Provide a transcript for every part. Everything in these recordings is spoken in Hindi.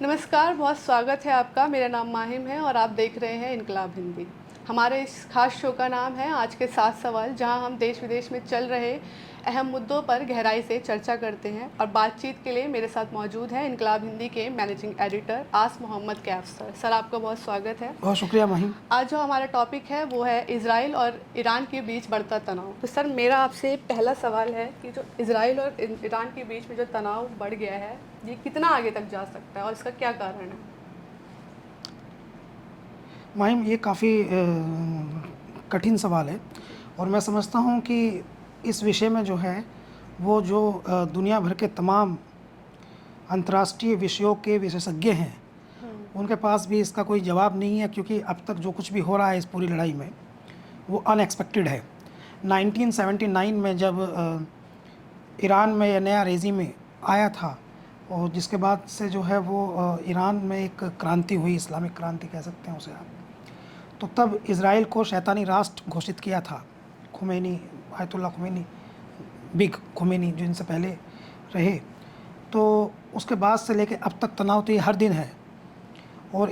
नमस्कार, बहुत स्वागत है आपका। मेरा नाम माहिम है और आप देख रहे हैं इनकलाब हिंदी। हमारे इस खास शो का नाम है आज के 7 सवाल, जहां हम देश विदेश में चल रहे अहम मुद्दों पर गहराई से चर्चा करते हैं। और बातचीत के लिए मेरे साथ मौजूद हैं इनकलाब हिंदी के मैनेजिंग एडिटर आस मोहम्मद कैफ सर। सर, आपका बहुत स्वागत है। बहुत शुक्रिया महिम। आज जो हमारा टॉपिक है वो है इजराइल और ईरान के बीच बढ़ता तनाव। तो सर, मेरा आपसे पहला सवाल है कि जो इजराइल और ईरान के बीच में जो तनाव बढ़ गया है, ये कितना आगे तक जा सकता है और इसका क्या कारण है? महिम, ये काफ़ी कठिन सवाल है और मैं समझता हूँ कि इस विषय में जो है वो जो दुनिया भर के तमाम अंतर्राष्ट्रीय विषयों के विशेषज्ञ हैं उनके पास भी इसका कोई जवाब नहीं है, क्योंकि अब तक जो कुछ भी हो रहा है इस पूरी लड़ाई में वो अनएक्सपेक्टेड है। 1979 में जब ईरान में यह नया रेजिम आया था और जिसके बाद से जो है वो ईरान में एक क्रांति हुई, इस्लामिक क्रांति कह सकते हैं उसे आप, तो तब इज़राइल को शैतानी राष्ट्र घोषित किया था खुमैनी, आयतुल्लाह खुमैनी, बिग खुमैनी जो इनसे पहले रहे। तो उसके बाद से लेके अब तक तनाव तो ये हर दिन है। और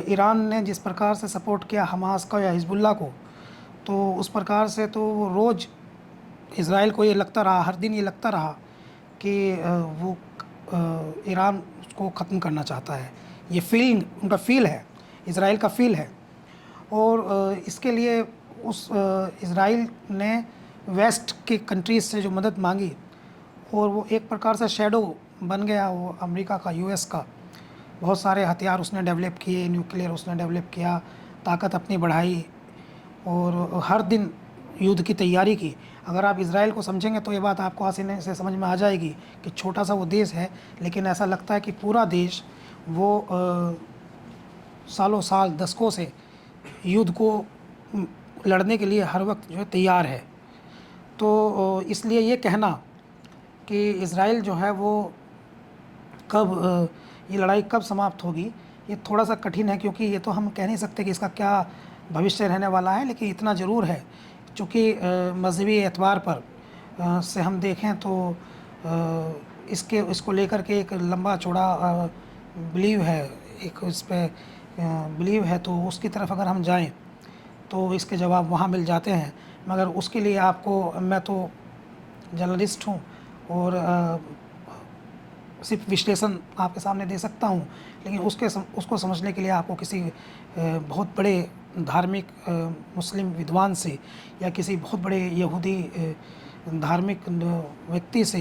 ईरान ने जिस प्रकार से सपोर्ट किया हमास का या हिजबुल्लाह को, तो उस प्रकार से तो वो रोज़ इज़राइल को ये लगता रहा, हर दिन ये लगता रहा कि वो ईरान उसको ख़त्म करना चाहता है। ये फीलिंग उनका फील है, इज़राइल का फील है। और इसके लिए उस इज़राइल ने वेस्ट के कंट्रीज़ से जो मदद मांगी और वो एक प्रकार से शैडो बन गया वो अमेरिका का, यूएस का। बहुत सारे हथियार उसने डेवलप किए, न्यूक्लियर उसने डेवलप किया, ताकत अपनी बढ़ाई और हर दिन युद्ध की तैयारी की। अगर आप इज़राइल को समझेंगे तो ये बात आपको आसानी से समझ में आ जाएगी कि छोटा सा वो देश है, लेकिन ऐसा लगता है कि पूरा देश वो सालों साल, दशकों से युद्ध को लड़ने के लिए हर वक्त जो है तैयार है। तो इसलिए ये कहना कि इज़राइल जो है वो कब ये लड़ाई कब समाप्त होगी, ये थोड़ा सा कठिन है, क्योंकि ये तो हम कह नहीं सकते कि इसका क्या भविष्य रहने वाला है। लेकिन इतना ज़रूर है, चूँकि मजहबी एतबार पर से हम देखें तो इसको लेकर के एक लंबा चौड़ा बिलीव है, एक इस पर बिलीव है, तो उसकी तरफ अगर हम जाएं तो इसके जवाब वहाँ मिल जाते हैं। मगर उसके लिए आपको, मैं तो जर्नलिस्ट हूँ और सिर्फ विश्लेषण आपके सामने दे सकता हूँ, लेकिन उसको समझने के लिए आपको किसी बहुत बड़े धार्मिक मुस्लिम विद्वान से या किसी बहुत बड़े यहूदी धार्मिक व्यक्ति से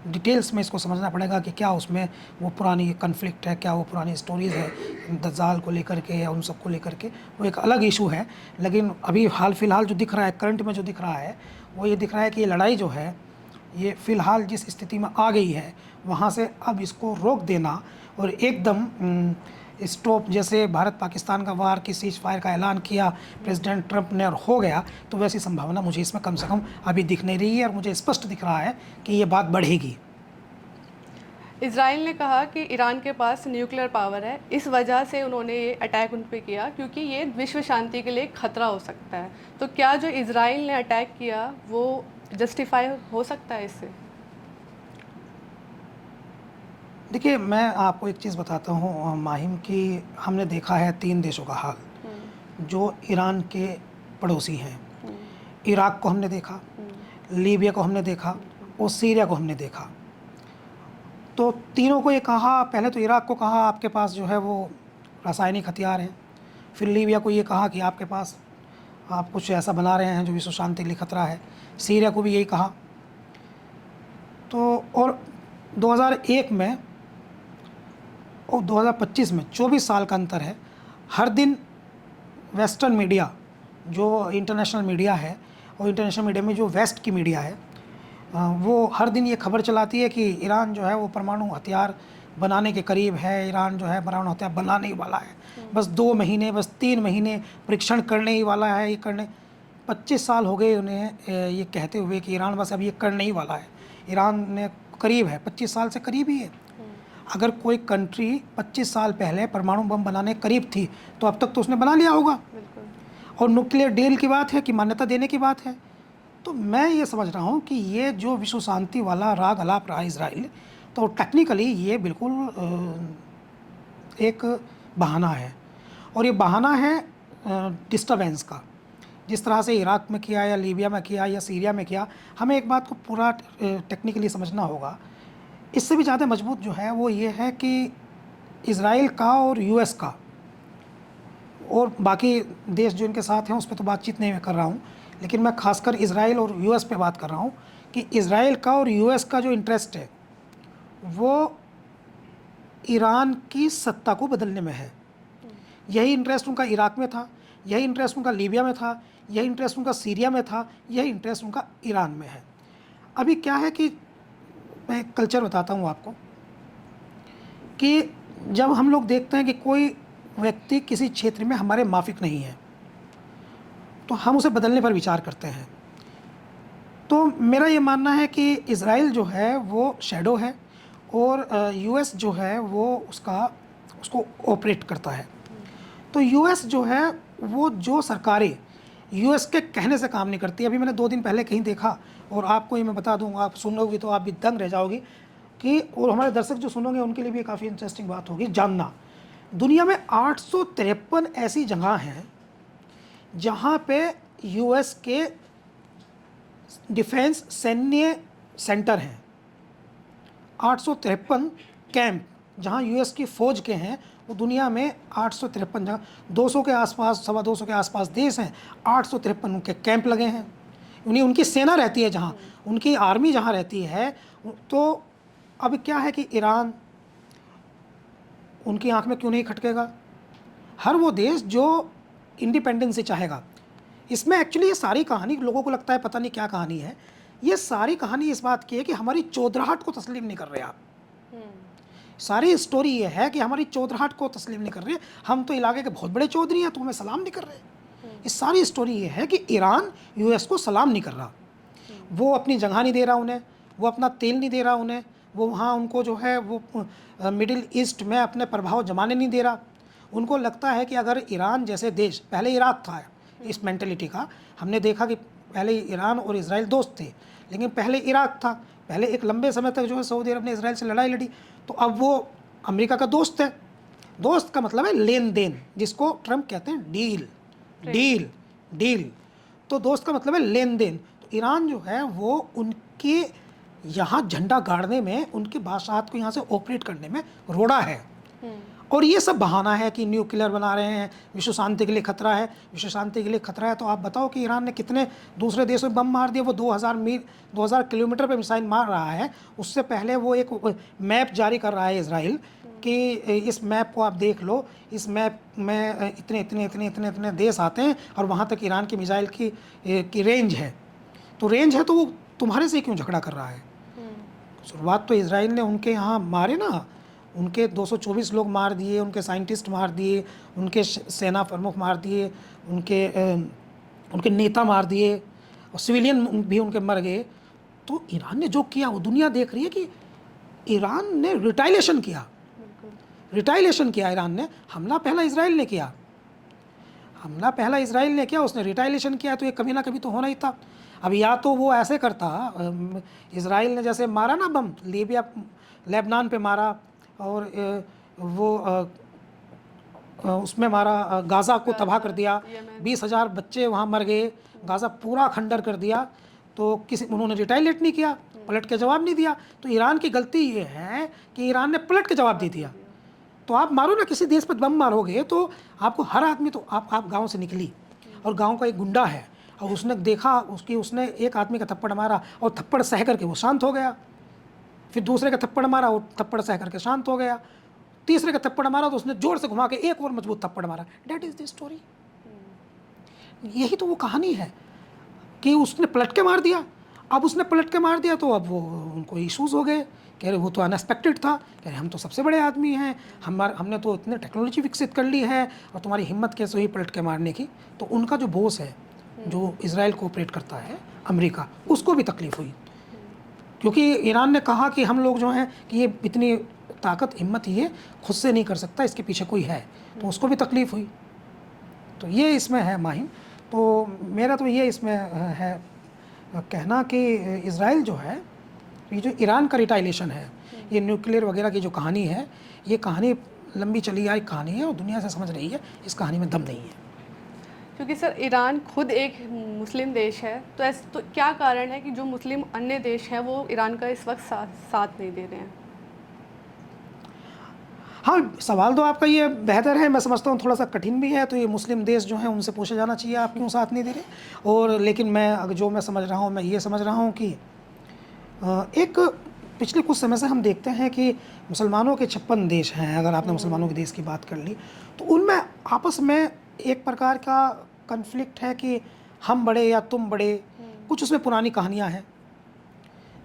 डिटेल्स में इसको समझना पड़ेगा कि क्या उसमें वो पुरानी कन्फ्लिक्ट है, क्या वो पुरानी स्टोरीज़ है दज्जाल को लेकर के या उन सब को लेकर के, वो एक अलग इशू है। लेकिन अभी हाल फिलहाल जो दिख रहा है, करंट में जो दिख रहा है, वो ये दिख रहा है कि ये लड़ाई जो है ये फ़िलहाल जिस स्थिति में आ गई है वहाँ से अब इसको रोक देना और एकदम स्टॉप, जैसे भारत पाकिस्तान का वार की सीज फायर का ऐलान किया प्रेसिडेंट ट्रंप ने और हो गया, तो वैसी संभावना मुझे इसमें कम से कम अभी दिख नहीं रही है। और मुझे स्पष्ट दिख रहा है कि ये बात बढ़ेगी। इजराइल ने कहा कि ईरान के पास न्यूक्लियर पावर है, इस वजह से उन्होंने ये अटैक उन पे किया क्योंकि ये विश्व शांति के लिए खतरा हो सकता है। तो क्या जो इजराइल ने अटैक किया वो जस्टिफाई हो सकता है इससे? देखिए, मैं आपको एक चीज़ बताता हूँ माहिम, कि हमने देखा है 3 देशों का हाल जो ईरान के पड़ोसी हैं। इराक को हमने देखा, लीबिया को हमने देखा और सीरिया को हमने देखा। तो तीनों को ये कहा, पहले तो इराक को कहा आपके पास जो है वो रासायनिक हथियार हैं, फिर लीबिया को ये कहा कि आपके पास आप कुछ ऐसा बना रहे हैं जो विश्व शांति के लिए खतरा है, सीरिया को भी यही कहा। तो और 2001 में और 2025 में 24 साल का अंतर है। हर दिन वेस्टर्न मीडिया, जो इंटरनेशनल मीडिया है, और इंटरनेशनल मीडिया में जो वेस्ट की मीडिया है, वो हर दिन ये खबर चलाती है कि ईरान जो है वो परमाणु हथियार बनाने के करीब है, ईरान जो है परमाणु हथियार बनाने ही वाला है, बस 2 महीने, बस 3 महीने परीक्षण करने ही वाला है। ये करने 25 साल हो गए उन्हें ये कहते हुए कि ईरान बस अब ये करने ही वाला है। ईरान ने करीब है, 25 साल से करीब ही है। अगर कोई कंट्री 25 साल पहले परमाणु बम बनाने करीब थी तो अब तक तो उसने बना लिया होगा। और न्यूक्लियर डील की बात है कि मान्यता देने की बात है। तो मैं ये समझ रहा हूँ कि ये जो विश्व शांति वाला राग अलाप रहा इजराइल, तो टेक्निकली ये बिल्कुल एक बहाना है, और ये बहाना है डिस्टर्बेंस का। जिस तरह से इराक़ में किया या लीबिया में किया या सीरिया में किया, हमें एक बात को पूरा टेक्निकली समझना होगा। इससे भी ज़्यादा मजबूत जो है वो ये है कि इज़राइल का और यूएस का और बाकी देश जो इनके साथ हैं उस पर तो बातचीत नहीं मैं कर रहा हूँ, लेकिन मैं खासकर इज़राइल और यूएस पे बात कर रहा हूँ कि इज़राइल का और यूएस का जो इंटरेस्ट है वो ईरान की सत्ता को बदलने में है। यही इंटरेस्ट उनका इराक़ में था, यही इंटरेस्ट उनका लीबिया में था, यही इंटरेस्ट उनका सीरिया में था, यही इंटरेस्ट उनका ईरान में है। अभी क्या है कि मैं एक कल्चर बताता हूँ आपको कि जब हम लोग देखते हैं कि कोई व्यक्ति किसी क्षेत्र में हमारे माफिक नहीं है तो हम उसे बदलने पर विचार करते हैं। तो मेरा ये मानना है कि इज़राइल जो है वो शैडो है और यूएस जो है वो उसको ऑपरेट करता है। तो यूएस जो है वो जो सरकारें यूएस के कहने से काम नहीं करती। अभी मैंने 2 दिन पहले कहीं देखा और आपको ये मैं बता दूंगा, आप सुनोगे तो आप भी दंग रह जाओगे कि, और हमारे दर्शक जो सुनोगे उनके लिए भी काफ़ी इंटरेस्टिंग बात होगी जानना। दुनिया में 853 ऐसी जगह हैं जहाँ पे यूएस के डिफेंस सैन्य सेंटर हैं। 853 कैंप जहाँ यूएस की फ़ौज के हैं वो दुनिया में 853 जगह, 200 के आसपास, 225 के आसपास देश हैं, 853 उनके कैंप लगे हैं। उनकी सेना रहती है जहाँ, उनकी आर्मी जहाँ रहती है। तो अब क्या है कि ईरान उनकी आंख में क्यों नहीं खटकेगा? हर वो देश जो इंडिपेंडेंस से चाहेगा। इसमें एक्चुअली ये सारी कहानी लोगों को लगता है पता नहीं क्या कहानी है, ये सारी कहानी इस बात की है कि हमारी चौधराहट को तस्लीम नहीं कर रहे आप। सारी स्टोरी ये है कि हमारी चौधराहट को तस्लीम नहीं कर रहे, हम तो इलाके के बहुत बड़े चौधरी हैं तो हमें सलाम नहीं कर रहे। इस सारी स्टोरी ये है कि ईरान यूएस को सलाम नहीं कर रहा, वो अपनी जगह नहीं दे रहा उन्हें, वो अपना तेल नहीं दे रहा उन्हें, वो वहाँ उनको जो है वो मिडिल ईस्ट में अपने प्रभाव जमाने नहीं दे रहा। उनको लगता है कि अगर ईरान जैसे देश, पहले इराक़ था इस मेंटलिटी का, हमने देखा कि पहले ईरान और इजराइल दोस्त थे, लेकिन पहले इराक़ था, पहले एक लंबे समय तक जो है सऊदी अरब ने इसराइल से लड़ाई लड़ी, तो अब वो अमेरिका का दोस्त है। दोस्त का मतलब है लेन देन, जिसको ट्रम्प कहते हैं डील डील डील। तो दोस्त का मतलब है लेन देन। तो ईरान जो है वो उनके यहाँ झंडा गाड़ने में, उनकी बादशाहत को यहाँ से ऑपरेट करने में रोड़ा है। और ये सब बहाना है कि न्यूक्लियर बना रहे हैं, विश्व शांति के लिए खतरा है, विश्व शांति के लिए खतरा है। तो आप बताओ कि ईरान ने कितने दूसरे देशों में बम मार दिए। वो 2000 किलोमीटर पे मिसाइल मार रहा है। उससे पहले वो एक मैप जारी कर रहा है इजराइल कि इस मैप को आप देख लो, इस मैप में इतने इतने इतने इतने इतने देश आते हैं और वहाँ तक ईरान की मिसाइल की रेंज है। तो रेंज है तो वो तुम्हारे से क्यों झगड़ा कर रहा है? शुरुआत तो इजराइल ने उनके यहाँ मारे ना, उनके 224 लोग मार दिए, उनके साइंटिस्ट मार दिए, उनके सेना प्रमुख मार दिए, उनके नेता मार दिए और सिविलियन भी उनके मर गए। तो ईरान ने जो किया वो दुनिया देख रही है कि ईरान ने रिटाइलेशन किया। ईरान ने हमला पहला इजराइल ने किया, उसने रिटाइलेशन किया। तो ये कभी ना कभी तो होना ही था। अब या तो वो ऐसे करता, इजराइल ने जैसे मारा ना बम लीबिया लेबनान पे मारा, और वो उसमें मारा, गाज़ा को तबाह कर दिया, 20,000 बच्चे वहाँ मर गए, गाज़ा पूरा खंडर कर दिया। तो उन्होंने रिटाइलेट नहीं किया, पलट के जवाब नहीं दिया। तो ईरान की गलती ये है कि ईरान ने पलट के जवाब दे दिया। तो आप मारो ना, किसी देश पर बम मारोगे तो आपको हर आदमी, तो आप गाँव से निकली और गाँव का एक गुंडा है और उसने देखा उसने एक आदमी का थप्पड़ मारा और थप्पड़ सह करके वो शांत हो गया। फिर दूसरे का थप्पड़ मारा, वो थप्पड़ सह करके शांत हो गया। तीसरे का थप्पड़ मारा तो उसने जोर से घुमा के एक और मजबूत थप्पड़ मारा। That is the story. यही तो वो कहानी है कि उसने पलट के मार दिया। अब उसने पलट के मार दिया तो अब वो उनको इशूज़ हो गए, कह रहे वो तो अनएक्सपेक्टेड था, कह रहे हम तो सबसे बड़े आदमी हैं, हमने तो इतने टेक्नोलॉजी विकसित कर ली है और तुम्हारी हिम्मत कैसे हुई पलट के मारने की। तो उनका जो बॉस है, जो इजराइल को ऑपरेट करता है, अमेरिका, उसको भी तकलीफ़ हुई, क्योंकि ईरान ने कहा कि हम लोग जो हैं कि ये इतनी ताकत हिम्मत ये खुद से नहीं कर सकता, इसके पीछे कोई है। तो उसको भी तकलीफ़ हुई। तो ये इसमें है माहिम। तो मेरा तो ये इसमें है कहना कि इज़राइल जो है, ये जो ईरान का रिटाइलेशन है, ये न्यूक्लियर वगैरह की जो कहानी है, ये कहानी लंबी चली आई कहानी है और दुनिया से समझ रही है इस कहानी में दम नहीं है। क्योंकि सर ईरान खुद एक मुस्लिम देश है, तो ऐसे तो क्या कारण है कि जो मुस्लिम अन्य देश हैं वो ईरान का इस वक्त साथ नहीं दे रहे हैं? हाँ, सवाल तो आपका ये बेहतर है, मैं समझता हूँ थोड़ा सा कठिन भी है, तो ये मुस्लिम देश जो हैं उनसे पूछा जाना चाहिए आप क्यों साथ नहीं दे रहे। और लेकिन मैं अगर जो मैं समझ रहा हूँ, मैं ये समझ रहा हूँ कि एक पिछले कुछ समय से हम देखते हैं कि मुसलमानों के 56 देश हैं, अगर आपने मुसलमानों के देश की बात कर ली, तो उनमें आपस में एक प्रकार का कन्फ्लिक्ट है कि हम बड़े या तुम बड़े। कुछ उसमें पुरानी कहानियाँ हैं,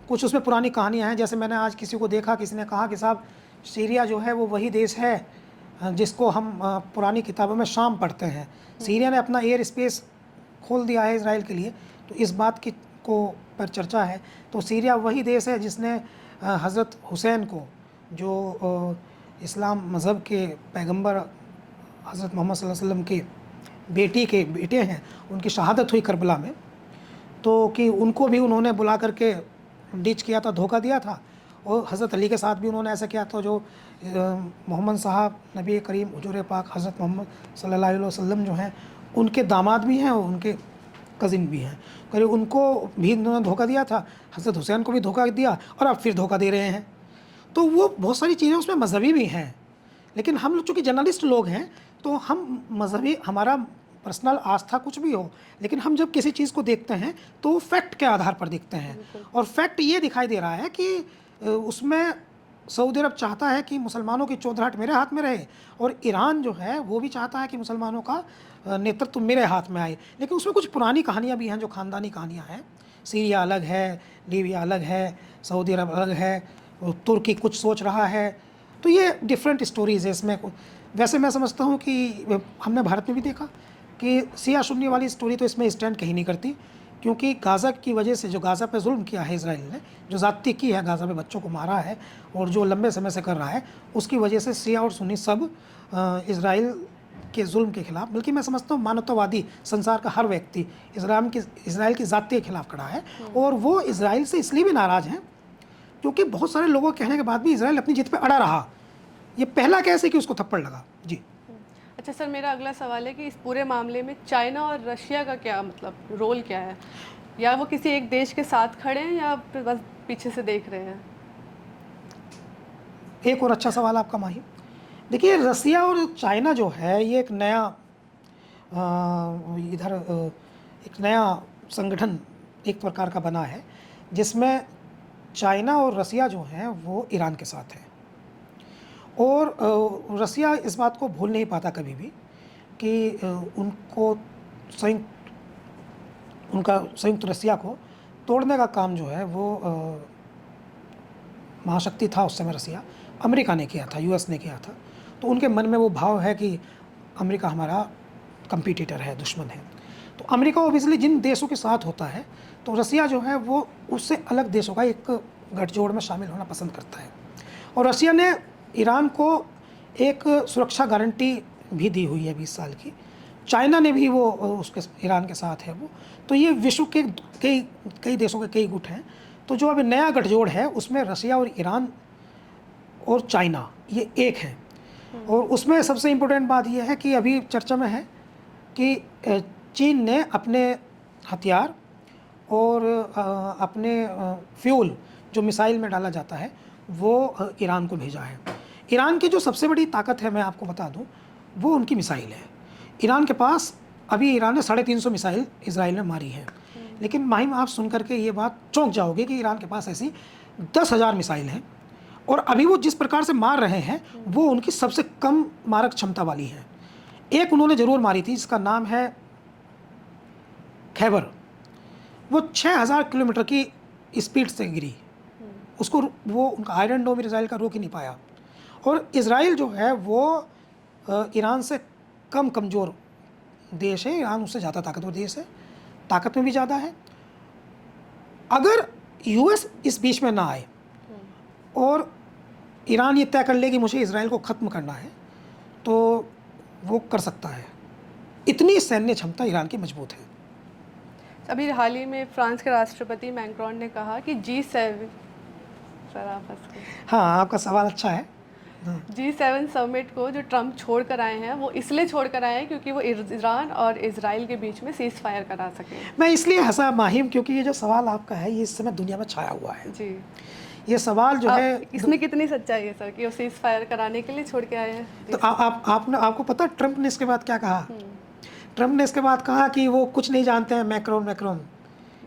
कुछ उसमें पुरानी कहानियाँ हैं। जैसे मैंने आज किसी को देखा, किसी ने कहा कि साहब सीरिया जो है वो वही देश है जिसको हम पुरानी किताबों में शाम पढ़ते हैं। सीरिया ने अपना एयर स्पेस खोल दिया है इसराइल के लिए, तो इस बात की को पर चर्चा है। तो सीरिया वही देश है जिसने हज़रत हुसैन को, जो इस्लाम मज़हब के पैगंबर हज़रत मोहम्मद सल्लल्लाहु अलैहि वसल्लम के बेटे हैं, उनकी शहादत हुई करबला में, तो कि उनको भी उन्होंने बुला करके डिच किया था, धोखा दिया था। और हज़रत अली के साथ भी उन्होंने ऐसा किया था। जो मोहम्मद साहब नबी करीम हुजूर पाक हज़रत मोहम्मद सल्लल्लाहु अलैहि वसल्लम जो हैं उनके दामाद भी हैं और उनके कज़िन भी हैं, करीब उनको भी उन्होंने धोखा दिया था, हज़रत हुसैन को भी धोखा दिया और अब फिर धोखा दे रहे हैं। तो वो बहुत सारी चीज़ें उसमें मजहबी भी हैं, लेकिन हम लोग चूँकि जर्नलिस्ट लोग हैं तो हम मजहबी, हमारा पर्सनल आस्था कुछ भी हो, लेकिन हम जब किसी चीज़ को देखते हैं तो वो फैक्ट के आधार पर देखते हैं। और फैक्ट ये दिखाई दे रहा है कि उसमें सऊदी अरब चाहता है कि मुसलमानों की चौधराहट मेरे हाथ में रहे, और ईरान जो है वो भी चाहता है कि मुसलमानों का नेतृत्व मेरे हाथ में आए। लेकिन उसमें कुछ पुरानी कहानियाँ भी हैं जो ख़ानदानी कहानियाँ हैं। सीरिया अलग है, लीबिया अलग है, सऊदी अरब अलग है, तुर्की कुछ सोच रहा है, तो ये डिफरेंट स्टोरीज़ है इसमें। वैसे मैं समझता हूँ कि हमने भारत में भी देखा कि सिया सुन्नी वाली स्टोरी तो इसमें स्टैंड कहीं नहीं करती, क्योंकि गाज़ा की वजह से, जो गाज़ा पे जुल्म किया है इसराइल ने, जो ज़्यादती की है, गाज़ा में बच्चों को मारा है और जो लंबे समय से कर रहा है, उसकी वजह से सिया और सुन्नी सब इसराइल के जुल्म के खिलाफ, बल्कि मैं समझता हूँ मानवतावादी संसार का हर व्यक्ति इसराइल की ज़ादती के खिलाफ खड़ा है। और वो इसराइल से इसलिए भी नाराज़ हैं क्योंकि बहुत सारे लोगों के कहने के बाद भी इसराइल अपनी जिद पे अड़ा रहा। ये पहला केस है कि उसको थप्पड़ लगा। जी। अच्छा सर, मेरा अगला सवाल है कि इस पूरे मामले में चाइना और रशिया का क्या मतलब रोल क्या है? या वो किसी एक देश के साथ खड़े हैं या फिर बस पीछे से देख रहे हैं? एक और अच्छा सवाल आपका माही। देखिए, रसिया और चाइना जो है ये एक नया एक नया संगठन एक प्रकार का बना है, जिसमें चाइना और रसिया जो हैं वो ईरान के साथ है। और रसिया इस बात को भूल नहीं पाता कभी भी कि उनका संयुक्त रसिया को तोड़ने का काम जो है वो महाशक्ति था उस समय रसिया, अमेरिका ने किया था, यूएस ने किया था। तो उनके मन में वो भाव है कि अमेरिका हमारा कंपटीटर है, दुश्मन है। तो अमेरिका ओबियसली जिन देशों के साथ होता है, तो रसिया जो है वो उससे अलग देशों का एक गठजोड़ में शामिल होना पसंद करता है। और रसिया ने ईरान को एक सुरक्षा गारंटी भी दी हुई है 20 साल की। चाइना ने भी वो उसके ईरान के साथ है वो। तो ये विश्व के कई देशों के कई गुट हैं। तो जो अभी नया गठजोड़ है उसमें रसिया और ईरान और चाइना ये एक है। और उसमें सबसे इम्पोर्टेंट बात यह है कि अभी चर्चा में है कि चीन ने अपने हथियार और अपने फ्यूल जो मिसाइल में डाला जाता है वो ईरान को भेजा है। ईरान की जो सबसे बड़ी ताकत है, मैं आपको बता दूं, वो उनकी मिसाइल है। ईरान के पास अभी ईरान ने 350 मिसाइल इजराइल में मारी है। लेकिन माहिम, आप सुन करके ये बात चौंक जाओगे कि ईरान के पास ऐसी 10,000 मिसाइल हैं और अभी वो जिस प्रकार से मार रहे हैं वो उनकी सबसे कम मारक क्षमता वाली है। एक उन्होंने ज़रूर मारी थी जिसका नाम है खैबर, वो 6,000 किलोमीटर की स्पीड से गिरी। उसको वो उनका आयरन डोम इसराइल का रोक ही नहीं पाया। और इसराइल जो है वो ईरान से कम कमज़ोर देश है, ईरान उससे ज़्यादा ताकतवर देश है, ताकत में भी ज़्यादा है। अगर यूएस इस बीच में ना आए और ईरान ये तय कर ले कि मुझे इसराइल को ख़त्म करना है, तो वो कर सकता है। इतनी सैन्य क्षमता ईरान की मजबूत है। अभी हाल ही में फ्रांस के राष्ट्रपति मैक्रोन ने कहा कि G7 सर आप हंस के। हाँ, आपका सवाल अच्छा है। G7 समिट को जो ट्रम्प छोड़ कर आए हैं वो इसलिए छोड़ कर आए हैं क्योंकि वो ईरान और इजराइल के बीच में सीज फायर करा सकें। मैं इसलिए हंसा माहिम क्योंकि ये जो सवाल आपका है ये इस समय दुनिया में छाया हुआ है। जी, ये सवाल जो है इसमें कितनी सच्चाई है सर कि वो सीज फायर कराने के लिए छोड़ के आए हैं? तो आपको पता ट्रम्प ने इसके बाद क्या कहा? ट्रम्प ने इसके बाद कहा कि वो कुछ नहीं जानते हैं। मैक्रोन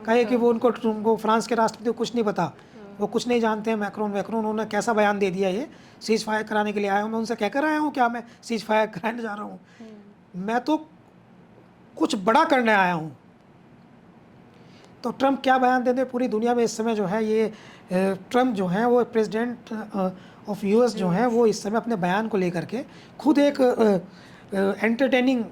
कहे कि वो उनको फ्रांस के राष्ट्रपति को कुछ नहीं पता, वो कुछ नहीं जानते हैं। मैक्रोन उन्होंने कैसा बयान दे दिया, ये सीज फायर कराने के लिए आया हूँ। मैं उनसे कहकर आया हूँ क्या मैं सीज फायर कराने जा रहा हूँ? मैं तो कुछ बड़ा करने आया हूँ। तो ट्रम्प क्या बयान देते पूरी दुनिया में इस समय जो है ये ट्रम्प जो है वो प्रेसिडेंट ऑफ यूएस जो है वो इस समय अपने बयान को लेकर के खुद एक एंटरटेनिंग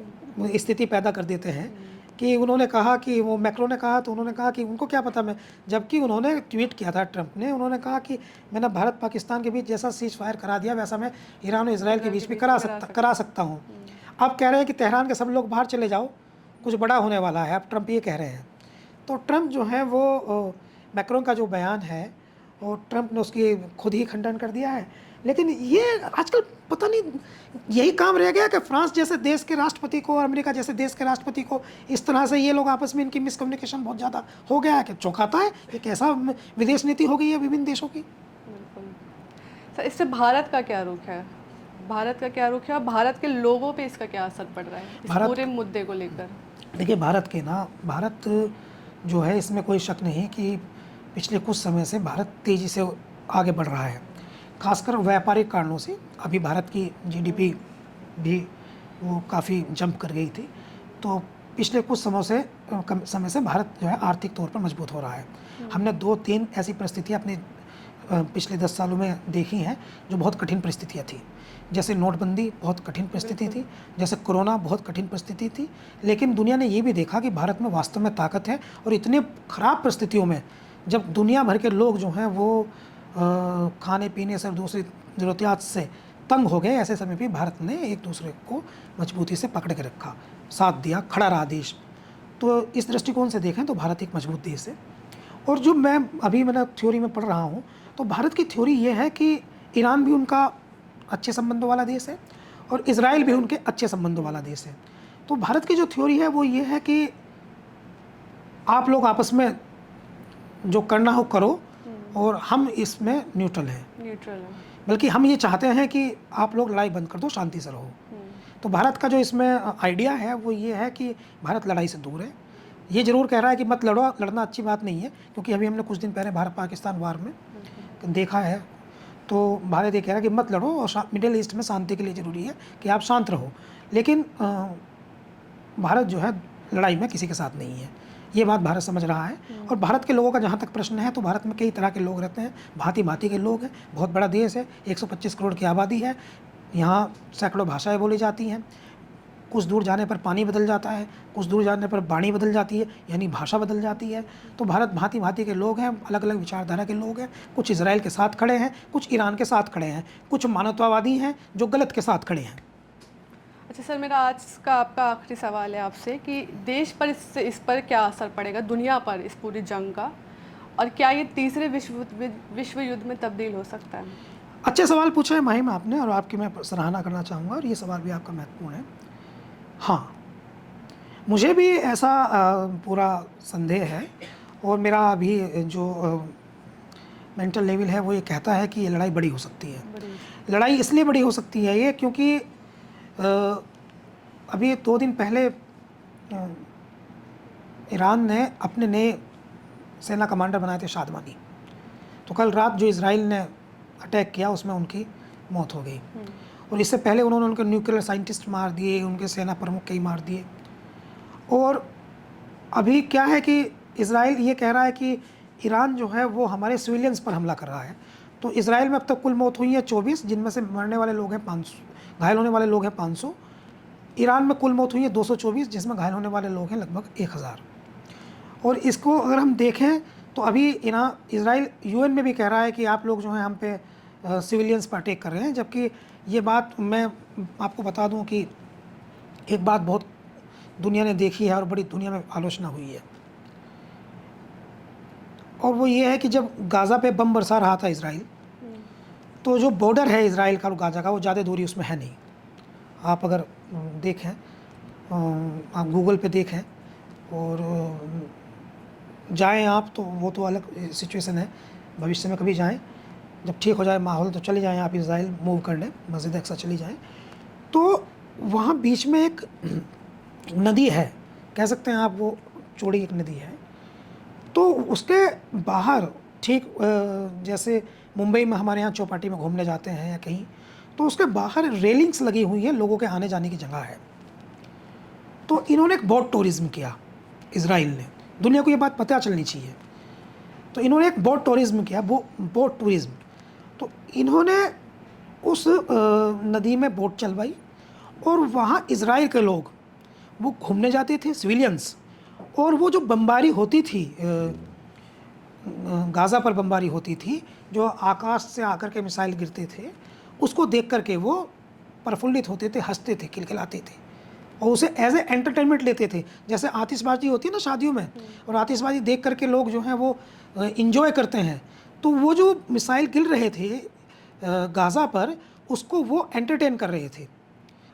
स्थिति पैदा कर देते हैं कि उन्होंने कहा कि वो मैक्रो ने कहा तो उन्होंने कहा कि उनको क्या पता मैं, जबकि उन्होंने ट्वीट किया था ट्रम्प ने, उन्होंने कहा कि मैंने भारत पाकिस्तान के बीच जैसा सीज फायर करा दिया वैसा मैं ईरान और इसराइल के बीच भी करा सकता हूँ। अब कह रहे हैं कि तेहरान के सब लोग बाहर चले जाओ, कुछ बड़ा होने वाला है। अब ट्रम्प ये कह रहे हैं। तो ट्रम्प जो है वो मैक्रोन का जो बयान है और ट्रम्प ने उसकी खुद ही खंडन कर दिया है। लेकिन ये आजकल पता नहीं यही काम रह गया कि फ्रांस जैसे देश के राष्ट्रपति को और अमेरिका जैसे देश के राष्ट्रपति को इस तरह से ये लोग आपस में इनकी मिसकम्युनिकेशन बहुत ज़्यादा हो गया है कि चौंकाता है। एक ऐसा विदेश नीति हो गई है विभिन्न देशों की। बिल्कुल सर, इससे भारत का क्या रुख है? भारत का क्या रुख है और भारत के लोगों पे इसका क्या असर पड़ रहा है इस पूरे मुद्दे को लेकर? देखिए भारत जो है इसमें कोई शक नहीं कि पिछले कुछ समय से भारत तेज़ी से आगे बढ़ रहा है, खासकर व्यापारिक कारणों से। अभी भारत की जीडीपी भी वो काफ़ी जंप कर गई थी। तो पिछले कुछ समय से भारत जो है आर्थिक तौर पर मजबूत हो रहा है। हमने 2-3 ऐसी परिस्थितियाँ अपने पिछले 10 सालों में देखी हैं जो बहुत कठिन परिस्थितियाँ थी। जैसे नोटबंदी बहुत कठिन परिस्थिति थी, जैसे कोरोना बहुत कठिन परिस्थिति थी। लेकिन दुनिया ने ये भी देखा कि भारत में वास्तव में ताकत है और इतने ख़राब परिस्थितियों में जब दुनिया भर के लोग जो हैं वो खाने पीने से दूसरी ज़रूरियात से तंग हो गए, ऐसे समय भी भारत ने एक दूसरे को मजबूती से पकड़ के रखा, साथ दिया, खड़ा रहा देश। तो इस दृष्टिकोण से देखें तो भारत एक मजबूत देश है। और जो मैंने थ्योरी में पढ़ रहा हूँ तो भारत की थ्योरी ये है कि ईरान भी उनका अच्छे संबंधों वाला देश है और इजराइल भी उनके अच्छे संबंधों वाला देश है। तो भारत की जो थ्योरी है वो ये है कि आप लोग आपस में जो करना हो करो और हम इसमें न्यूट्रल हैं। बल्कि हम ये चाहते हैं कि आप लोग लड़ाई बंद कर दो, शांति से रहो। तो भारत का जो इसमें आइडिया है वो ये है कि भारत लड़ाई से दूर है। ये ज़रूर कह रहा है कि मत लड़ो, लड़ना अच्छी बात नहीं है, क्योंकि अभी हमने कुछ दिन पहले भारत पाकिस्तान वार में देखा है। तो भारत ये कह रहा है कि मत लड़ो और मिडिल ईस्ट में शांति के लिए ज़रूरी है कि आप शांत रहो। लेकिन भारत जो है लड़ाई में किसी के साथ नहीं है, ये बात भारत समझ रहा है। और भारत के लोगों का जहाँ तक प्रश्न है तो भारत में कई तरह के लोग रहते हैं, भांति भांति के लोग हैं। बहुत बड़ा देश है, 125 करोड़ की आबादी है, यहाँ सैकड़ों भाषाएँ बोली जाती हैं। कुछ दूर जाने पर पानी बदल जाता है, कुछ दूर जाने पर वाणी बदल जाती है, यानी भाषा बदल जाती है। तो भारत भांति भांति के लोग हैं, अलग अलग विचारधारा के लोग हैं। कुछ इजराइल के साथ खड़े हैं, कुछ ईरान के साथ खड़े हैं, कुछ मानवतावादी हैं जो गलत के साथ खड़े हैं। अच्छा सर, मेरा आज का आपका आखिरी सवाल है आपसे कि देश पर इस पर क्या असर पड़ेगा, दुनिया पर इस पूरी जंग का, और क्या ये तीसरे विश्व युद्ध में तब्दील हो सकता है? अच्छे सवाल पूछे हैं माहिम आपने, और आपकी मैं सराहना करना चाहूँगा, और ये सवाल भी आपका महत्वपूर्ण है। हाँ, मुझे भी ऐसा पूरा संदेह है, और मेरा अभी जो मेंटल लेवल है वो ये कहता है कि ये लड़ाई बड़ी हो सकती है। लड़ाई इसलिए बड़ी हो सकती है ये क्योंकि अभी 2 दिन पहले ईरान ने अपने नए सेना कमांडर बनाए थे शादमानी। तो कल रात जो इजराइल ने अटैक किया उसमें उनकी मौत हो गई, और इससे पहले उन्होंने उनके न्यूक्लियर साइंटिस्ट मार दिए, उनके सेना प्रमुख कई मार दिए। और अभी क्या है कि इजराइल ये कह रहा है कि ईरान जो है वो हमारे सिविलियंस पर हमला कर रहा है। तो इजराइल में अब तक कुल मौत हुई है 24, जिनमें से मरने वाले लोग हैं 500, घायल होने वाले लोग हैं 500। ईरान में कुल मौत हुई है 224, जिसमें घायल होने वाले लोग हैं लगभग 1000। और इसको अगर हम देखें तो अभी इजराइल यूएन में भी कह रहा है कि आप लोग जो हैं हम पे सिविलियंस पर अटैक कर रहे हैं। जबकि ये बात मैं आपको बता दूं कि एक बात बहुत दुनिया ने देखी है और बड़ी दुनिया में आलोचना हुई है, और वो ये है कि जब गाज़ा पे बम बरसा रहा था इजराइल, तो जो बॉर्डर है इसराइल का और गाज़ा का वो ज़्यादा दूरी उसमें है नहीं। आप अगर देखें, आप गूगल पे देखें और जाएं आप, तो वो तो अलग सिचुएशन है। भविष्य में कभी जाएं, जब ठीक हो जाए माहौल तो चले जाएं आप इसराइल मूव करने, मस्जिद अक्सा चली जाएं। तो वहाँ बीच में एक नदी है, कह सकते हैं आप, वो चौड़ी एक नदी है। तो उसके बाहर ठीक जैसे मुंबई में हमारे यहाँ चौपाटी में घूमने जाते हैं या कहीं, तो उसके बाहर रेलिंग्स लगी हुई हैं, लोगों के आने जाने की जगह है। तो इन्होंने एक बोट टूरिज़्म किया, इसराइल ने। दुनिया को ये बात पता चलनी चाहिए। तो इन्होंने एक बोट टूरिज़्म किया, बोट टूरिज़्म। तो इन्होंने उस नदी में बोट चलवाई और वहाँ इसराइल के लोग वो घूमने जाते थे, सिविलियंस। और वो जो बमबारी होती थी, गाज़ा पर बमबारी होती थी, जो आकाश से आकर के मिसाइल गिरते थे, उसको देख कर के वो प्रफुल्लित होते थे, हंसते थे, खिलखिलाते थे और उसे एज ए एंटरटेनमेंट लेते थे। जैसे आतिशबाजी होती है ना शादियों में, और आतिशबाजी देख करके लोग जो हैं वो इंजॉय करते हैं। तो वो जो मिसाइल गिर रहे थे गाज़ा पर, उसको वो एंटरटेन कर रहे थे।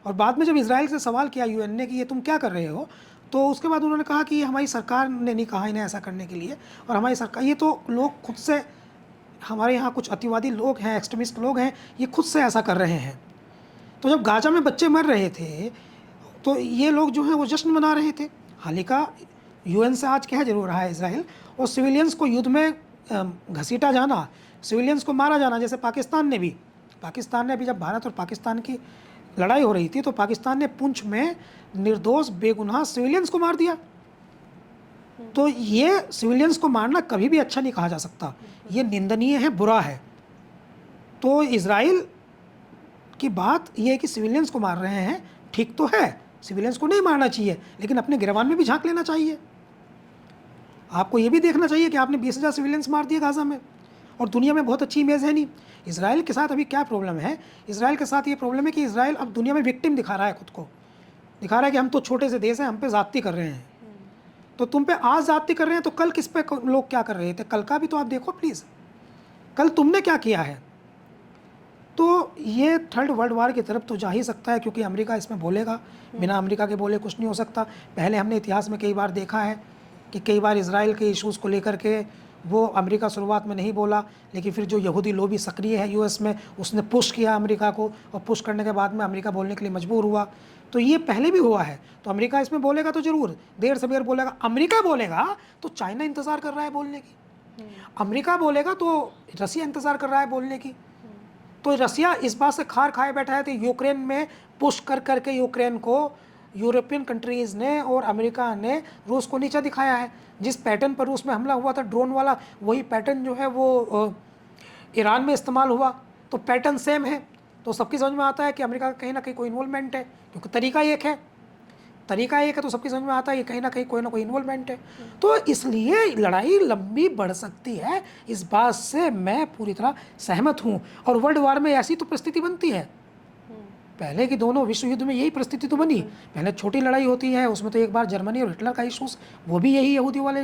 और बाद में जब इसराइल से सवाल किया यूएन ने कि ये तुम क्या कर रहे हो, तो उसके बाद उन्होंने कहा कि हमारी सरकार ने नहीं कहा इन्हें ऐसा करने के लिए, और हमारी सरकार, ये तो लोग खुद से, हमारे यहाँ कुछ अतिवादी लोग हैं, एक्सट्रीमिस्ट लोग हैं, ये खुद से ऐसा कर रहे हैं। तो जब गाज़ा में बच्चे मर रहे थे तो ये लोग जो हैं वो जश्न मना रहे थे। हालांकि यूएन से आज कह जरूर रहा है इसराइल, और सिविलियंस को युद्ध में घसीटा जाना, सिविलियंस को मारा जाना, जैसे पाकिस्तान ने भी जब भारत और पाकिस्तान की लड़ाई हो रही थी तो पाकिस्तान ने पुंछ में निर्दोष बेगुनाह सिविलियंस को मार दिया। तो ये सिविलियंस को मारना कभी भी अच्छा नहीं कहा जा सकता, ये निंदनीय है, बुरा है। तो इसराइल की बात ये है कि सिविलियंस को मार रहे हैं, ठीक तो है, सिविलियंस को नहीं मारना चाहिए, लेकिन अपने गिरवान में भी झांक लेना चाहिए। आपको ये भी देखना चाहिए कि आपने 20,000 सिविलियंस मार दिए गाज़ा में, और दुनिया में बहुत अच्छी इमेज है नहीं। इसराइल के साथ अभी क्या प्रॉब्लम है, इसराइल के साथ ये प्रॉब्लम है कि इसराइल अब दुनिया में विक्टिम दिखा रहा है, खुद को दिखा रहा है कि हम तो छोटे से देश हैं, हम पे ज़्यादती कर रहे हैं। तो तुम पे आज ज़्यादती कर रहे हैं तो कल किस पे लोग क्या कर रहे थे, कल का भी तो आप देखो प्लीज़, कल तुमने क्या किया है। तो ये थर्ड वर्ल्ड वार की तरफ तो जा ही सकता है, क्योंकि अमेरिका इसमें बोलेगा, बिना अमेरिका के बोले कुछ नहीं हो सकता। पहले हमने इतिहास में कई बार देखा है कि कई बार इसराइल के इश्यूज़ को लेकर के वो अमेरिका शुरुआत में नहीं बोला, लेकिन फिर जो यहूदी लॉबी सक्रिय है यूएस में, उसने पुश किया अमेरिका को, और पुश करने के बाद में अमेरिका बोलने के लिए मजबूर हुआ। तो ये पहले भी हुआ है। तो अमेरिका इसमें बोलेगा तो ज़रूर, देर से देर बोलेगा। अमेरिका बोलेगा तो चाइना इंतज़ार कर रहा है बोलने की, अमेरिका बोलेगा तो रसिया इंतज़ार कर रहा है बोलने की। तो रसिया इस बात से खार खाए बैठा है कि यूक्रेन में पुश कर करके यूक्रेन को यूरोपियन कंट्रीज़ ने और अमेरिका ने रूस को नीचा दिखाया है। जिस पैटर्न पर रूस में हमला हुआ था ड्रोन वाला, वही पैटर्न जो है वो ईरान में इस्तेमाल हुआ। तो पैटर्न सेम है, तो सबकी समझ में आता है कि अमेरिका का कहीं ना कहीं कोई इन्वॉल्वमेंट है, क्योंकि तरीका एक है, तो सबकी समझ में आता है कि कहीं ना कोई इन्वॉल्वमेंट है। तो इसलिए लड़ाई लंबी बढ़ सकती है, इस बात से मैं पूरी तरह सहमत हूँ। और वर्ल्ड वार में ऐसी तो परिस्थिति बनती है, पहले की दोनों विश्व युद्ध में यही परिस्थिति तो बनी। पहले छोटी लड़ाई होती है, उसमें तो एक बार जर्मनी और हिटलर का इशूज़, वो भी यही यहूदी वाले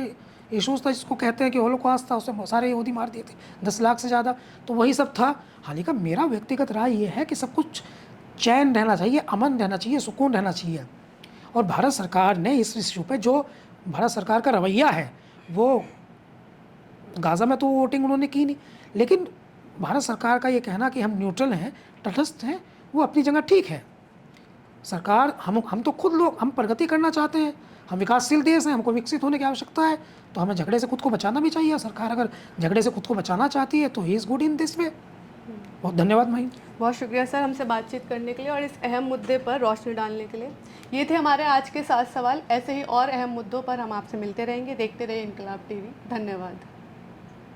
इशूज़ था, जिसको कहते हैं कि होलोकॉस्ट था, उसमें बहुत सारे यहूदी मार दिए थे, 10 लाख से ज़्यादा, तो वही सब था। हालांकि मेरा व्यक्तिगत राय ये है कि सब कुछ चैन रहना चाहिए, अमन रहना चाहिए, सुकून रहना चाहिए। और भारत सरकार ने इस इशू पे, जो भारत सरकार का रवैया है, वो गाज़ा में तो वोटिंग उन्होंने की नहीं, लेकिन भारत सरकार का ये कहना कि हम न्यूट्रल हैं, तटस्थ हैं, वो अपनी जगह ठीक है। सरकार, हम तो खुद लोग, हम प्रगति करना चाहते हैं, हम विकासशील देश हैं, हमको विकसित होने की आवश्यकता है, तो हमें झगड़े से खुद को बचाना भी चाहिए। सरकार अगर झगड़े से खुद को बचाना चाहती है तो he is good in this way. बहुत धन्यवाद माही। बहुत शुक्रिया सर हमसे बातचीत करने के लिए और इस अहम मुद्दे पर रोशनी डालने के लिए। ये थे हमारे आज के 7 सवाल। ऐसे ही और अहम मुद्दों पर हम आपसे मिलते रहेंगे। देखते रहिए इनकलाब टीवी। धन्यवाद।